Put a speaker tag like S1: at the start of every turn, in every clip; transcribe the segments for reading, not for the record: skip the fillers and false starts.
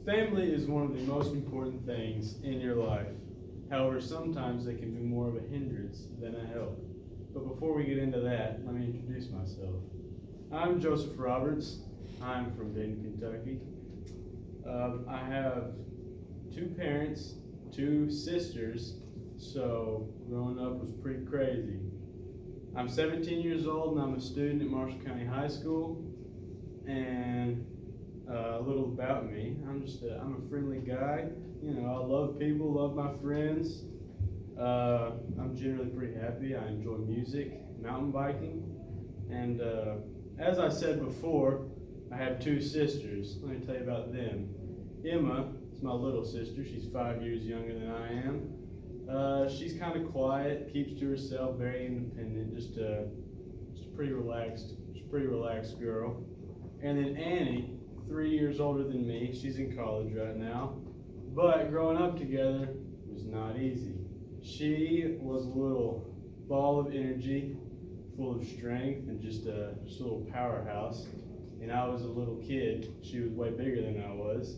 S1: Family is one of the most important things in your life. However, sometimes they can be more of a hindrance than a help. But before we get into that, let me introduce myself. I'm Joseph Roberts. I'm from Dayton, Kentucky. I have two parents, two sisters, so growing up was pretty crazy. I'm 17 years old and I'm a student at Marshall County High School. And a little about me, I'm a friendly guy. You know, I love people, love my friends. I'm generally pretty happy. I enjoy music, mountain biking, and as I said before, I have two sisters. Let me tell you about them. Emma is my little sister. She's 5 years younger than I am. She's kind of quiet, keeps to herself, very independent, just a pretty relaxed girl. And then Annie, 3 years older than me. She's in college right now. But growing up together was not easy. She was a little ball of energy, full of strength, and just a little powerhouse. And I was a little kid. She was way bigger than I was.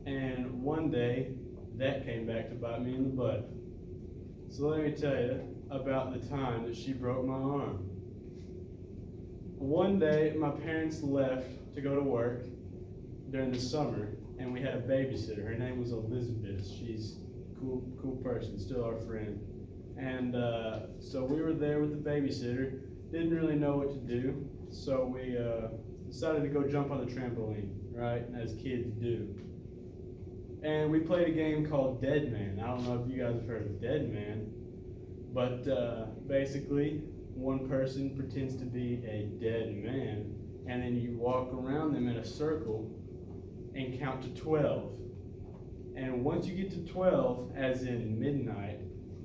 S1: And one day, that came back to bite me in the butt. So let me tell you about the time that she broke my arm. One day, my parents left to go to work during the summer, and we had a babysitter. Her name was Elizabeth. She's a cool person, still our friend. And so we were there with the babysitter. Didn't really know what to do, so we decided to go jump on the trampoline, right, as kids do. And we played a game called Dead Man. I don't know if you guys have heard of Dead Man, but basically, one person pretends to be a dead man, and then you walk around them in a circle and count to 12. And once you get to 12, as in midnight,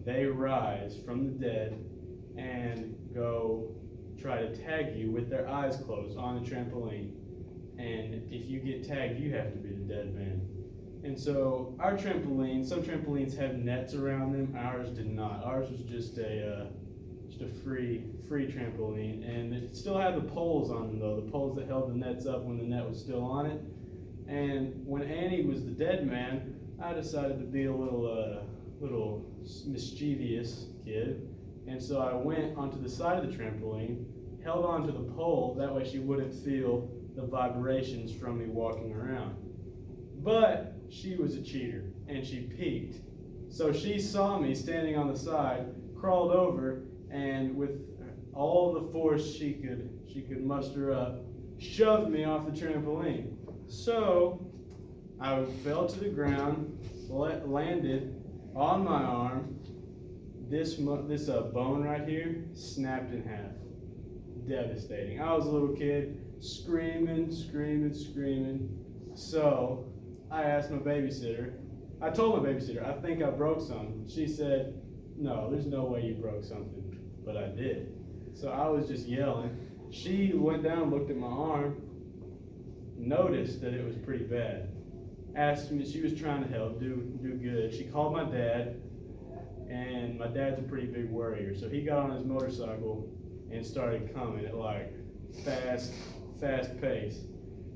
S1: they rise from the dead and go try to tag you with their eyes closed on the trampoline. And if you get tagged, you have to be the dead man. And so our trampoline, some trampolines have nets around them. Ours did not. Ours was just a free trampoline, and it still had the poles on them though, the poles that held the nets up when the net was still on it. And when Annie was the dead man, I decided to be a little mischievous kid, and so I went onto the side of the trampoline, held onto the pole, that way she wouldn't feel the vibrations from me walking around. But she was a cheater, and she peeked. So she saw me standing on the side, crawled over, and with all the force she could muster up, shoved me off the trampoline. So I fell to the ground, landed on my arm. This bone right here snapped in half. Devastating. I was a little kid, screaming. So I asked my babysitter. I told my babysitter, I think I broke something. She said, no, there's no way you broke something. But I did. So I was just yelling. She went down and looked at my arm, noticed that it was pretty bad. Asked me, she was trying to help, do good. She called my dad, and my dad's a pretty big worrier. So he got on his motorcycle and started coming at like fast pace.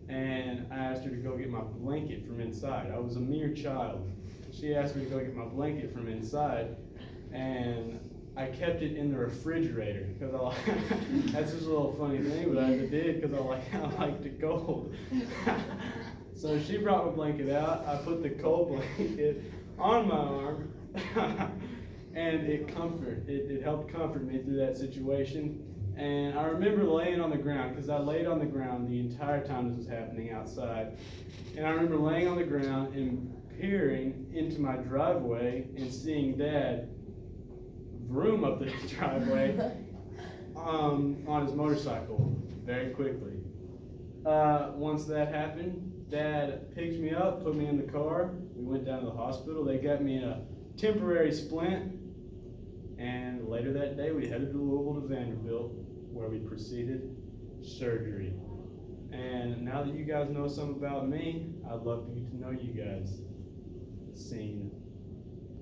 S1: And I asked her to go get my blanket from inside. I was a mere child. She asked me to go get my blanket from inside, and I kept it in the refrigerator because that's just a little funny thing, but I did because I liked it cold. So she brought my blanket out. I put the cold blanket on my arm, and it helped comfort me through that situation. And I remember laying on the ground, because I laid on the ground the entire time this was happening outside. And I remember laying on the ground and peering into my driveway and seeing Dad vroom up the driveway on his motorcycle very quickly. Once that happened, Dad picked me up, put me in the car. We went down to the hospital. They got me a temporary splint. And later that day, we headed to Louisville to Vanderbilt, where we proceeded surgery. And now that you guys know something about me, I'd love to get to know you guys. Scene.